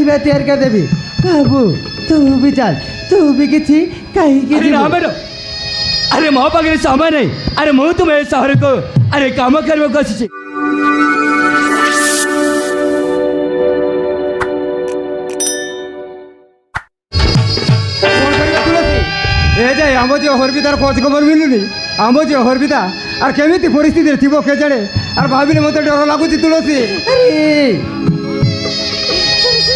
कहवा तैयार कर देवी बाबू तू भी चल तू भी किसी कहीं की अरे ना मैडम अरे मो पाखे समय नहीं अरे मु तुम सहर को अरे काम करने को आसी आम जो हरबितार खोज खबर मिलूनी आम जो हरबिता और केमी परिस्थिति थी के जाने और भाविले मत डर लगुच तुलसी अरे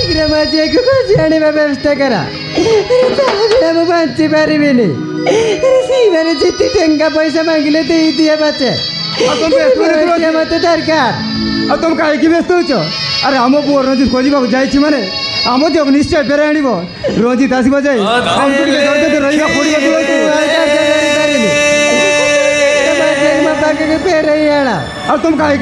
शीघ्र मजे को खोज आने व्यवस्था करा अरे मैं बंची पारि अरे सी मैंने जितनी टंका पैसा मांगिले दे दिया बच्चे मत दरकार तुम कहीं व्यस्त हो अरे आम पुओ रंजित खोजा जाइए माने आम जो निश्चय फेर आण रंजित आसब जाए फेर आना और तुम कहीं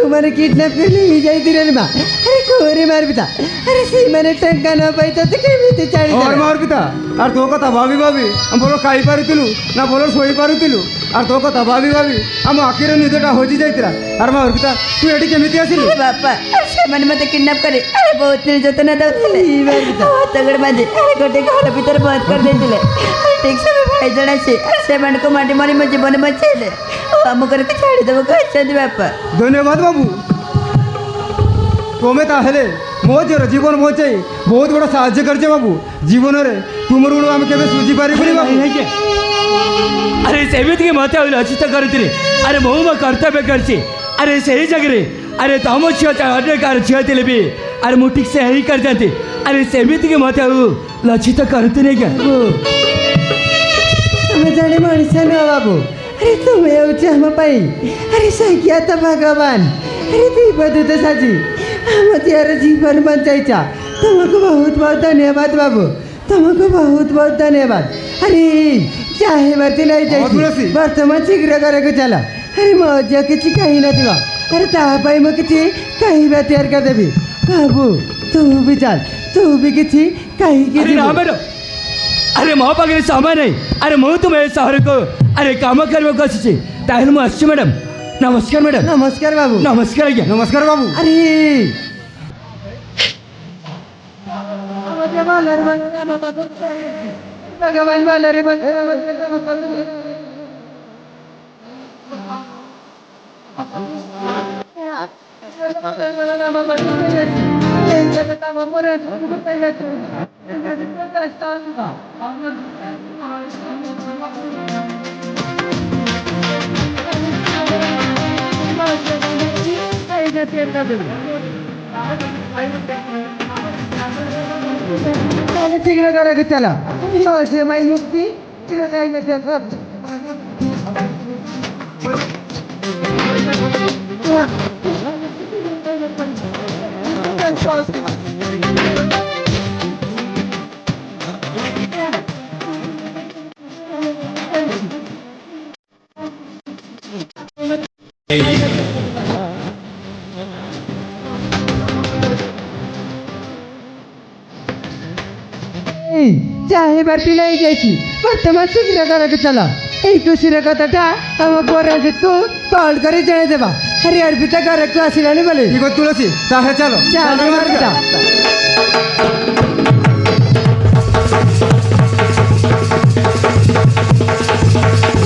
मैंने किडनैप कर ली जाई रे मां अरे कोरे मार पिता अरे सी मैंने टंका न पाई तो केमिति चाड़ी और मार पिता और तो कथा भाभी भाभी हम बोलो खाई पारुतिलु ना बोलो सोई पारुतिलु और तो कथा भाभी भाभी हम आखिर निदटा होजी जाइतिरा और मार पिता तू एटी केमिति आसिलु बापा से मते किडनैप करे अरे बहुत निर्यातना दउथिले ई बार पिता तगड़ बाजे अरे गोटे घर भीतर बंद कर देथिले ठीक से भाई जणा से मन को माटी मारी म जीवन बचेले हम करके छाड़ी देबो कहछथि बापा धन्यवाद बाबू तुम्हें ताहले मो जो जीवन बचाई बहुत बड़ा साहाଯ୍य करछे बाबू जीवन रे तुम ऋण आम केबे सुझी पारि बाबू अरे सेमित के मत लचित करते अरे मु मो कर्तव्य करছি अरे सही जगह अरे तुम झील अन्य कार झील भी अरे मु ठीक से ही कर जाती अरे सेमित के मत लचित करते नहीं क्या तुम्हें जाने मनुष्य न बाबू अरे तुम्हें हम अरे सही तो भगवान अरे दीप दूत साजी हम तेरा जीवन बचाईचा तुमको बहुत बहुत धन्यवाद बाबू तुमको बहुत बहुत धन्यवाद अरे चाहे बात नहीं जाए बर्तमान शीघ्र करे को चला अरे मजा किसी कहीं ना दिवा अरे तापाई मैं किसी कहीं बात तैयार कर देवी बाबू तू भी चल तू भी किसी कहीं की अरे ना मैडम अरे मो पाखे समय नहीं अरे मु तुम सहर को अरे काम करने को आसी मुझे मैडम नमस्कार मैडम नमस्कार बाबू नमस्कार आज्ञा नमस्कार बाबू अरे भगवान वाला रे शीघ्र करे चला माई मुक्ति चाहे बाटी नहीं जाइए बर्तमान शीघ्र करके चला यही खुशी कथा हम पर तू कॉल कर जन देवा अरे अर्पिता घर को आसलानी बोले तुलसी चलो चलो